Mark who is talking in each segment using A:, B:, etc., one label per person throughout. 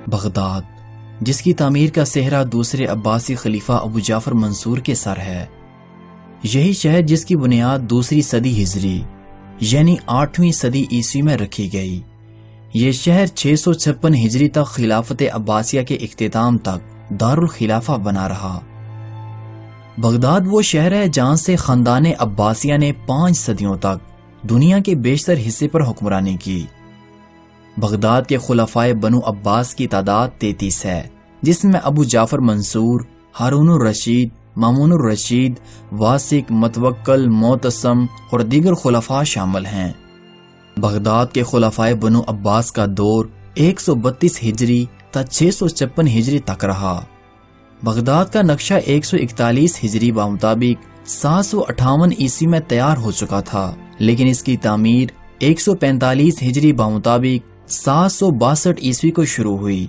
A: Baghdad, جس کی تعمیر کا سہرا دوسرے عباسی خلیفہ ابو جعفر منصور کے سر ہے۔ یہی شہر جس کی بنیاد دوسری صدی ہجری یعنی 8ویں صدی عیسوی میں رکھی گئی۔ یہ شہر 656 ہجری تک خلافت عباسیہ کے اختتام تک دارالخلافہ بنا رہا۔ بغداد وہ شہر ہے جہاں سے خاندان عباسیہ نے 5 صدیوں تک دنیا کے بیشتر حصے پر حکمرانی کی۔ بغداد کے خلفائے بنو عباس کی تعداد 33 ہے، جس میں ابو جعفر منصور، ہارون الرشید، مامون الرشید، واسق، متوکل، معتصم اور دیگر خلفاء شامل ہیں۔ بغداد کے خلفائے بنو عباس کا دور 132 ہجری تا 656 ہجری تک رہا۔ بغداد کا نقشہ 141 ہجری بمطابق 758 عیسوی میں تیار ہو چکا تھا، لیکن اس کی تعمیر 145 ہجری بمطابق 762 عیسوی کو شروع ہوئی۔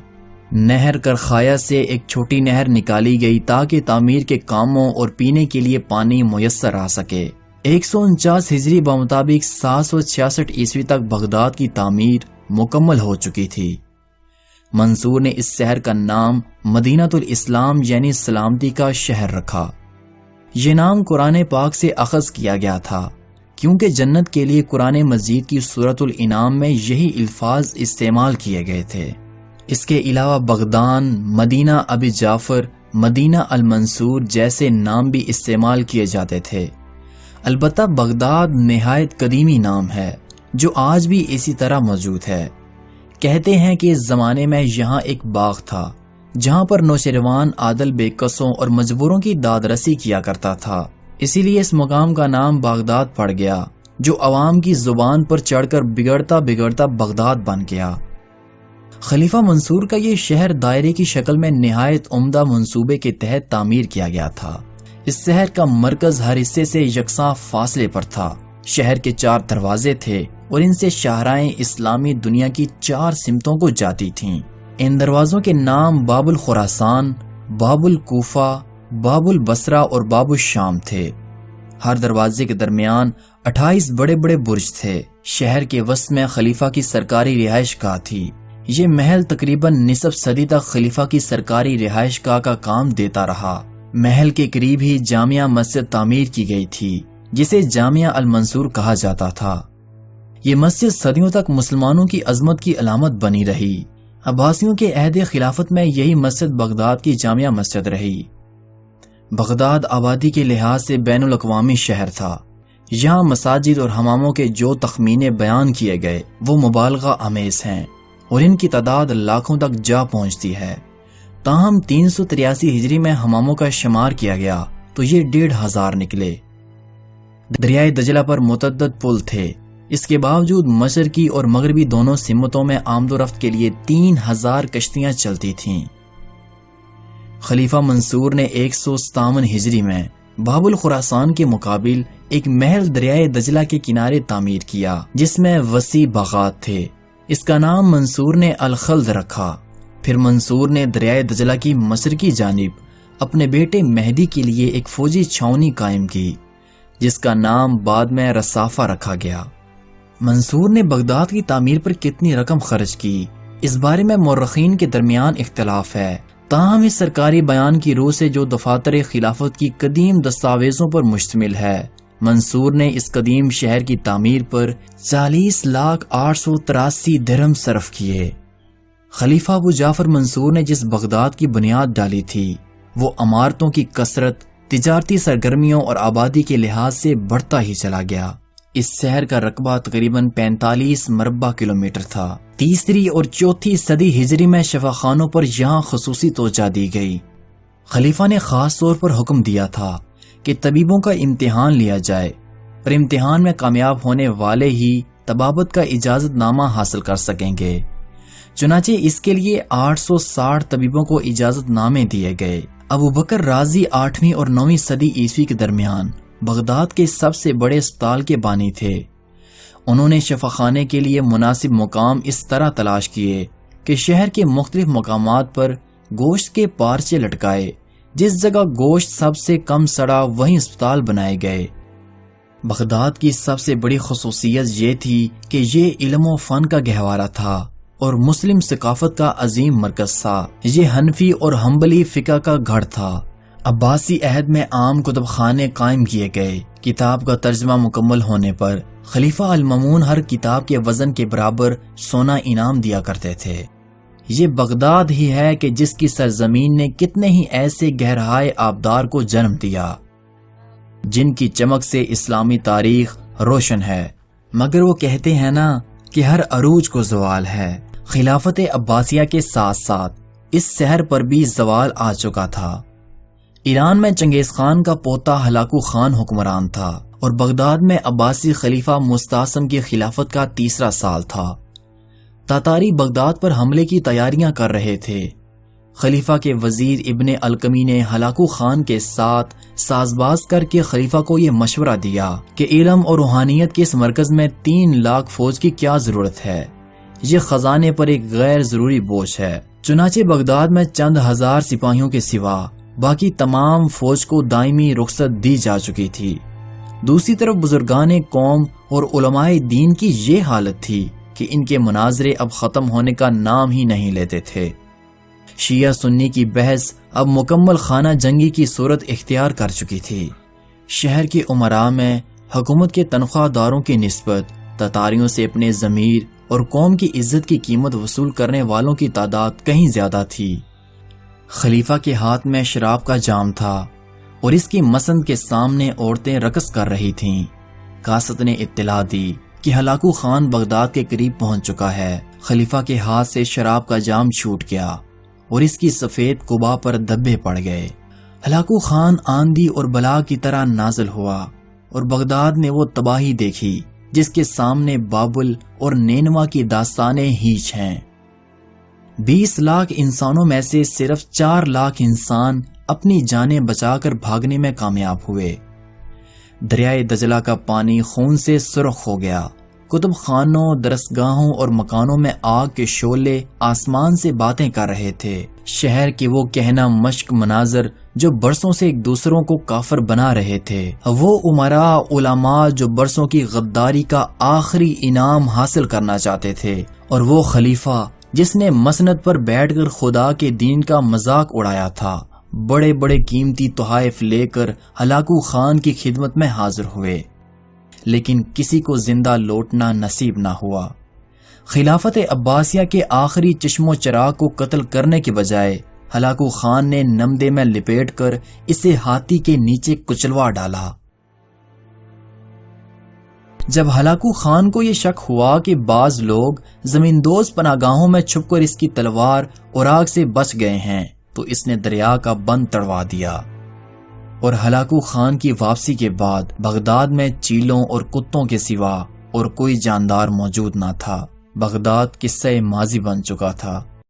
A: نہر کرخایا سے ایک چھوٹی نہر نکالی گئی تاکہ تعمیر کے کاموں اور پینے کے لیے پانی میسر آ سکے۔ 149 ہجری بمطابق 766 عیسوی تک بغداد کی تعمیر مکمل ہو چکی تھی۔ منصور نے اس شہر کا نام مدینۃ الاسلام یعنی سلامتی کا شہر رکھا۔ یہ نام قرآن پاک سے اخذ کیا گیا تھا، کیونکہ جنت کے لیے قرآن مجید کی سورۃ الانعام میں یہی الفاظ استعمال کیے گئے تھے۔ اس کے علاوہ بغدان، مدینہ ابی جعفر، مدینہ المنصور جیسے نام بھی استعمال کیے جاتے تھے۔ البتہ بغداد نہایت قدیمی نام ہے جو آج بھی اسی طرح موجود ہے۔ کہتے ہیں کہ اس زمانے میں یہاں ایک باغ تھا جہاں پر نوشیروان عادل بے کسوں اور مجبوروں کی داد رسی کیا کرتا تھا، اسی لیے اس مقام کا نام بغداد پڑ گیا، جو عوام کی زبان پر چڑھ کر بگڑتا بگڑتا بغداد بن گیا۔ خلیفہ منصور کا یہ شہر دائرے کی شکل میں نہایت عمدہ منصوبے کے تحت تعمیر کیا گیا تھا۔ اس شہر کا مرکز ہر حصے سے یکساں فاصلے پر تھا۔ شہر کے 4 دروازے تھے اور ان سے شاہراہیں اسلامی دنیا کی 4 سمتوں کو جاتی تھیں۔ ان دروازوں کے نام باب الخراسان، باب الکوفہ، باب البصرہ اور باب الشام تھے۔ ہر دروازے کے درمیان 28 بڑے بڑے برج تھے۔ شہر کے وسط میں خلیفہ کی سرکاری رہائش گاہ تھی۔ یہ محل تقریباً نصف صدی تک خلیفہ کی سرکاری رہائش گاہ کا کام دیتا رہا۔ محل کے قریب ہی جامعہ مسجد تعمیر کی گئی تھی، جسے جامعہ المنصور کہا جاتا تھا۔ یہ مسجد صدیوں تک مسلمانوں کی عظمت کی علامت بنی رہی۔ عباسیوں کے عہد خلافت میں یہی مسجد بغداد کی جامعہ مسجد رہی۔ بغداد آبادی کے لحاظ سے بین الاقوامی شہر تھا۔ یہاں مساجد اور حماموں کے جو تخمینے بیان کیے گئے وہ مبالغہ آمیز ہیں اور ان کی تعداد لاکھوں تک جا پہنچتی ہے۔ تاہم 383 ہجری میں حماموں کا شمار کیا گیا تو یہ 1500 نکلے۔ دریائے دجلہ پر متعدد پل تھے۔ اس کے باوجود مشرقی اور مغربی دونوں سمتوں میں آمد و رفت کے لیے 3000 کشتیاں چلتی تھیں۔ خلیفہ منصور نے 157 ہجری میں باب الخراسان کے مقابل ایک محل دریائے دجلہ کے کنارے تعمیر کیا، جس میں وسیع باغات تھے۔ اس کا نام منصور نے الخلد رکھا۔ پھر منصور نے دریائے دجلہ کی مشرقی جانب اپنے بیٹے مہدی کے لیے ایک فوجی چھاؤنی قائم کی، جس کا نام بعد میں رصافہ رکھا گیا۔ منصور نے بغداد کی تعمیر پر کتنی رقم خرچ کی، اس بارے میں مورخین کے درمیان اختلاف ہے۔ تاہم اس سرکاری بیان کی روح سے جو دفاتر خلافت کی قدیم دستاویزوں پر مشتمل ہے، منصور نے اس قدیم شہر کی تعمیر پر 40,883 درہم صرف کیے۔ خلیفہ ابو جعفر منصور نے جس بغداد کی بنیاد ڈالی تھی وہ عمارتوں کی کثرت، تجارتی سرگرمیوں اور آبادی کے لحاظ سے بڑھتا ہی چلا گیا۔ اس شہر کا رقبہ تقریباً 45 مربع کلومیٹر تھا۔ 3 اور 4 صدی ہجری میں شفاخانوں پر یہاں خصوصی توجہ دی گئی۔ خلیفہ نے خاص طور پر حکم دیا تھا کہ طبیبوں کا امتحان لیا جائے اور امتحان میں کامیاب ہونے والے ہی طبابت کا اجازت نامہ حاصل کر سکیں گے۔ چنانچہ اس کے لیے 860 طبیبوں کو اجازت نامے دیے گئے۔ ابو بکر رازی 8ویں اور 9ویں صدی عیسوی کے درمیان بغداد کے سب سے بڑے اسپتال کے بانی تھے۔ انہوں نے شفاخانے کے لیے مناسب مقام اس طرح تلاش کیے کہ شہر کے مختلف مقامات پر گوشت کے پارچے لٹکائے، جس جگہ گوشت سب سے کم سڑا وہیں اسپتال بنائے گئے۔ بغداد کی سب سے بڑی خصوصیت یہ تھی کہ یہ علم و فن کا گہوارہ تھا اور مسلم ثقافت کا عظیم مرکز تھا۔ یہ حنفی اور حنبلی فقہ کا گھر تھا۔ عباسی عہد میں عام کتب خانے قائم کیے گئے۔ کتاب کا ترجمہ مکمل ہونے پر خلیفہ المامون ہر کتاب کے وزن کے برابر سونا انعام دیا کرتے تھے۔ یہ بغداد ہی ہے کہ جس کی سرزمین نے کتنے ہی ایسے گہرائے آبدار کو جنم دیا جن کی چمک سے اسلامی تاریخ روشن ہے۔ مگر وہ کہتے ہیں نا کہ ہر عروج کو زوال ہے۔ خلافت عباسیہ کے ساتھ ساتھ اس شہر پر بھی زوال آ چکا تھا۔ ایران میں چنگیز خان کا پوتا ہلاکو خان حکمران تھا اور بغداد میں عباسی خلیفہ مستعصم کی خلافت کا تیسرا سال تھا۔ تاتاری بغداد پر حملے کی تیاریاں کر رہے تھے۔ خلیفہ کے وزیر ابن القمی نے ہلاکو خان کے ساتھ ساز باز کر کے خلیفہ کو یہ مشورہ دیا کہ علم اور روحانیت کے اس مرکز میں 3 لاکھ فوج کی کیا ضرورت ہے، یہ خزانے پر ایک غیر ضروری بوجھ ہے۔ چنانچہ بغداد میں چند ہزار سپاہیوں کے سوا باقی تمام فوج کو دائمی رخصت دی جا چکی تھی۔ دوسری طرف بزرگان قوم اور علماء دین کی یہ حالت تھی کہ ان کے مناظرے اب ختم ہونے کا نام ہی نہیں لیتے تھے۔ شیعہ سنی کی بحث اب مکمل خانہ جنگی کی صورت اختیار کر چکی تھی۔ شہر کے امراء میں حکومت کے تنخواہ داروں کی نسبت تتاریوں سے اپنے ضمیر اور قوم کی عزت کی قیمت وصول کرنے والوں کی تعداد کہیں زیادہ تھی۔ خلیفہ کے ہاتھ میں شراب کا جام تھا اور اس کی مسند کے سامنے عورتیں رقص کر رہی تھیں۔ کاست نے اطلاع دی کہ ہلاکو خان بغداد کے قریب پہنچ چکا ہے۔ خلیفہ کے ہاتھ سے شراب کا جام چھوٹ گیا اور اس کی سفید قبا پر دھبے پڑ گئے۔ ہلاکو خان آندھی اور بلا کی طرح نازل ہوا اور بغداد نے وہ تباہی دیکھی جس کے سامنے بابل اور نینوا کی داستانیں ہیچ ہیں۔ 20 لاکھ انسانوں میں سے صرف 4 لاکھ انسان اپنی جانیں بچا کر بھاگنے میں کامیاب ہوئے۔ دریائے دجلہ کا پانی خون سے سرخ ہو گیا۔ کتب خانوں، درسگاہوں اور مکانوں میں آگ کے شعلے آسمان سے باتیں کر رہے تھے۔ شہر کے وہ کہنا مشق مناظر جو برسوں سے ایک دوسروں کو کافر بنا رہے تھے، وہ امراء علماء جو برسوں کی غداری کا آخری انعام حاصل کرنا چاہتے تھے، اور وہ خلیفہ جس نے مسند پر بیٹھ کر خدا کے دین کا مذاق اڑایا تھا، بڑے بڑے قیمتی تحائف لے کر ہلاکو خان کی خدمت میں حاضر ہوئے، لیکن کسی کو زندہ لوٹنا نصیب نہ ہوا۔ خلافت عباسیہ کے آخری چشم و چراغ کو قتل کرنے کے بجائے ہلاکو خان نے نمدے میں لپیٹ کر اسے ہاتھی کے نیچے کچلوا ڈالا۔ جب ہلاکو خان کو یہ شک ہوا کہ بعض لوگ زمیندوز پناہگاہوں میں چھپ کر اس کی تلوار اور آگ سے بچ گئے ہیں تو اس نے دریا کا بند تڑوا دیا، اور ہلاکو خان کی واپسی کے بعد بغداد میں چیلوں اور کتوں کے سوا اور کوئی جاندار موجود نہ تھا۔ بغداد قصہ ماضی بن چکا تھا۔